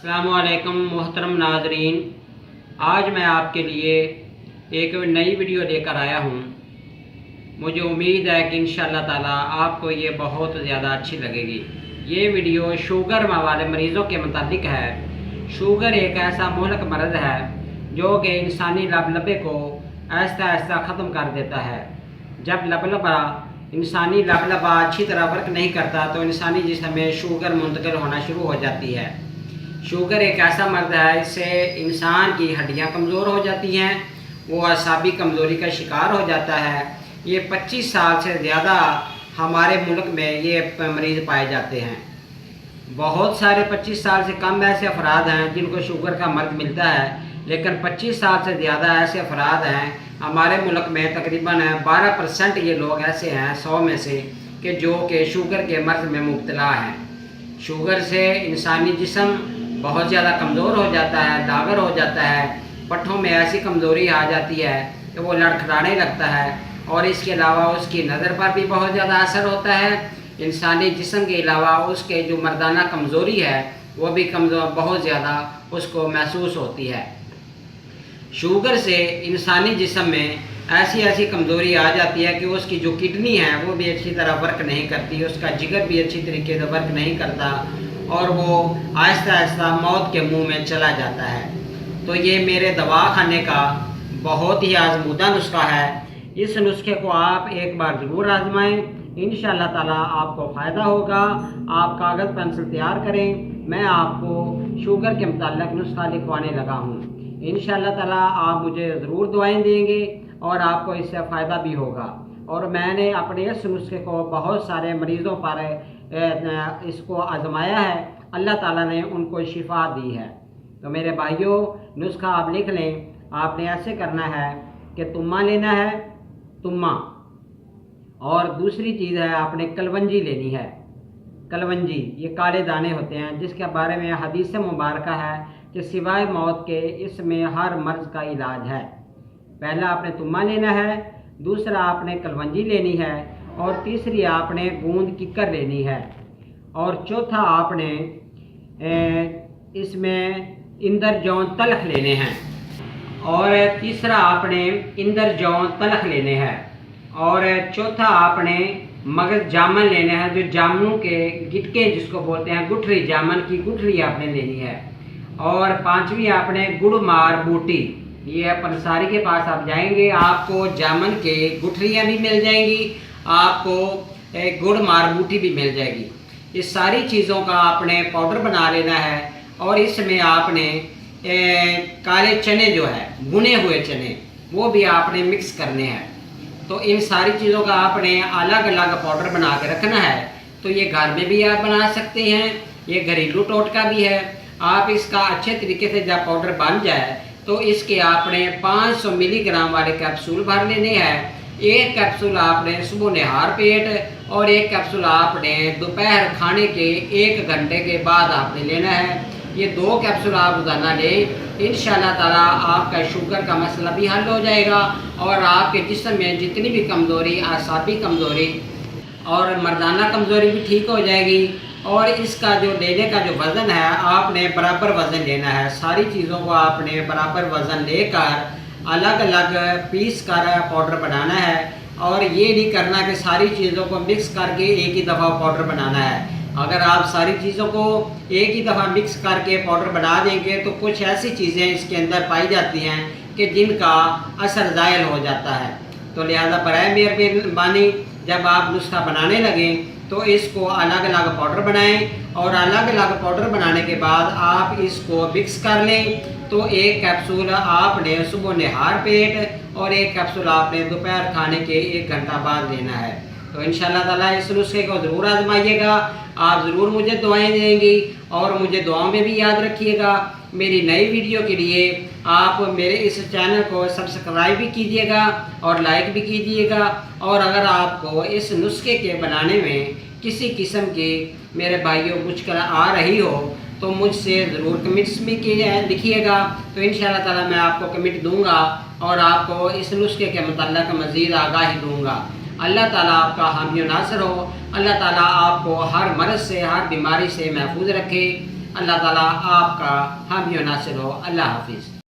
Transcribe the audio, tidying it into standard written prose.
अस्सलामुअलैकुम मोहतरम नाजरीन, आज मैं आपके लिए एक नई वीडियो लेकर आया हूँ। मुझे उम्मीद है कि इंशाअल्लाह ताला आपको ये बहुत ज़्यादा अच्छी लगेगी। ये वीडियो शुगर वाले मरीज़ों के मुतालिक है। शुगर एक ऐसा मुहलक मर्ज़ है जो कि इंसानी लबलबे को आहिस्ता आहिस्ता ख़त्म कर देता है। जब लबलबा इंसानी लबलबा अच्छी तरह वर्क नहीं करता तो इंसानी जिस्म में शुगर मुंतकिल होना शुरू हो जाती है। शुगर एक ऐसा मर्ज़ है, इससे इंसान की हड्डियां कमज़ोर हो जाती हैं, वो असाबी कमज़ोरी का शिकार हो जाता है। ये 25 साल से ज़्यादा हमारे मुल्क में ये मरीज़ पाए जाते हैं। बहुत सारे 25 साल से कम ऐसे अफराद हैं जिनको शुगर का मर्ज़ मिलता है, लेकिन 25 साल से ज़्यादा ऐसे अफराद हैं हमारे मुल्क में। तकरीबन 12% ये लोग ऐसे हैं 100 में से कि जो कि शुगर के मर्ज़ में मुब्तला हैं। शुगर से इंसानी जिस्म बहुत ज़्यादा कमज़ोर हो जाता है, डागर हो जाता है, पट्ठों में ऐसी कमज़ोरी आ जाती है कि वो लड़खड़ाने लगता है, और इसके अलावा उसकी नज़र पर भी बहुत ज़्यादा असर होता है। इंसानी जिस्म के अलावा उसके जो मर्दाना कमज़ोरी है वो भी कमज़ोर बहुत ज़्यादा उसको महसूस होती है। शुगर से इंसानी जिस्म में ऐसी ऐसी कमज़ोरी आ जाती है कि उसकी जो किडनी है वो भी अच्छी तरह वर्क नहीं करती, उसका जिगर भी अच्छी तरीके से वर्क नहीं करता, और वो आहिस्ता आहिस्ता मौत के मुंह में चला जाता है। तो ये मेरे दवाखाने का बहुत ही आजमूदा नुस्खा है। इस नुस्खे को आप एक बार ज़रूर आजमाएं, इंशाअल्लाह ताला आपको फ़ायदा होगा। आप कागज़ पेंसिल तैयार करें, मैं आपको शुगर के मुताल्लिक़ नुस्खा लिखवाने लगा हूँ। इंशाअल्लाह ताला आप मुझे ज़रूर दुआएं देंगे और आपको इससे फ़ायदा भी होगा। और मैंने अपने इस नुस्खे को बहुत सारे मरीज़ों पर इसको आजमाया है, अल्लाह ताला ने उनको शिफा दी है। तो मेरे भाइयों, नुस्खा आप लिख लें। आपने ऐसे करना है कि तुम्मा लेना है, तुम्मा, और दूसरी चीज़ है आपने कलवंजी लेनी है। कलवंजी ये काले दाने होते हैं जिसके बारे में हदीस मुबारक है कि सिवाय मौत के इसमें हर मर्ज़ का इलाज है। पहला आपने तुम्मा लेना है, दूसरा आपने कलवंजी लेनी है, और तीसरी आपने गूंद किक्कर लेनी है, और चौथा आपने इसमें इंदर जौन तलख लेने हैं, और तीसरा आपने इंदर जौन तलख लेने हैं, और चौथा आपने मगज़ जामन लेने हैं, जो जामुनों के गिटके जिसको बोलते हैं, गुठरी, जामन की गुठरी आपने लेनी है, और पांचवी आपने गुड़ मार बूटी। ये पंसारी के पास आप जाएंगे, आपको जामन के गुठरियाँ भी मिल जाएंगी, आपको गुड़ मार बूटी भी मिल जाएगी। इस सारी चीज़ों का आपने पाउडर बना लेना है, और इसमें आपने काले चने जो है, भुने हुए चने, वो भी आपने मिक्स करने हैं। तो इन सारी चीज़ों का आपने अलग अलग पाउडर बना के रखना है। तो ये घर में भी आप बना सकते हैं, ये घरेलू टोटका भी है। आप इसका अच्छे तरीके से जब पाउडर बन जाए तो इसके आपने 500 मिलीग्राम वाले कैप्सूल भर लेने हैं। एक कैप्सूल आपने सुबह निहार पेट, और एक कैप्सूल आपने दोपहर खाने के 1 घंटे के बाद आपने लेना है। ये 2 कैप्सूल आप रोज़ाना लें, इंशाअल्लाह ताला आपका शुगर का मसला भी हल हो जाएगा, और आपके जिस्म में जितनी भी कमज़ोरी, आसाबी कमज़ोरी और मर्दाना कमज़ोरी भी ठीक हो जाएगी। और इसका जो लेने का जो वज़न है, आपने बराबर वज़न लेना है। सारी चीज़ों को आपने बराबर वज़न लेकर अलग अलग पीस कर पाउडर बनाना है, और ये नहीं करना कि सारी चीज़ों को मिक्स करके एक ही दफ़ा पाउडर बनाना है। अगर आप सारी चीज़ों को एक ही दफ़ा मिक्स करके पाउडर बना देंगे तो कुछ ऐसी चीज़ें इसके अंदर पाई जाती हैं कि जिनका असर ज़ायल हो जाता है। तो लिहाजा बराए मेहरबानी जब आप नुस्खा बनाने लगें तो इसको अलग अलग पाउडर बनाएं, और अलग अलग पाउडर बनाने के बाद आप इसको मिक्स कर लें। तो एक कैप्सूल आपने सुबह निहार पेट, और एक कैप्सूल आपने दोपहर खाने के 1 घंटा बाद लेना है। तो इंशाअल्लाह ताला इस नुस्खे को ज़रूर आजमाइएगा। आप ज़रूर मुझे दुआएं देंगी, और मुझे दुआओं में भी याद रखिएगा। मेरी नई वीडियो के लिए आप मेरे इस चैनल को सब्सक्राइब भी कीजिएगा और लाइक भी कीजिएगा। और अगर आपको इस नुस्खे के बनाने में किसी किस्म की मेरे भाइयों मुश्किल आ रही हो तो मुझसे ज़रूर कमेंट्स में लिखिएगा। तो इंशाअल्लाह ताला मैं आपको कमेंट दूंगा और आपको इस नुस्खे के मुताल्लिक़ मज़ीद आगाही दूंगा। अल्लाह ताला आपका हामी नासर हो। अल्लाह ताला आपको हर मर्ज़ से, हर बीमारी से महफूज रखे। अल्लाह ताला आपका हामी और नासिर हो। अल्लाह हाफिज़।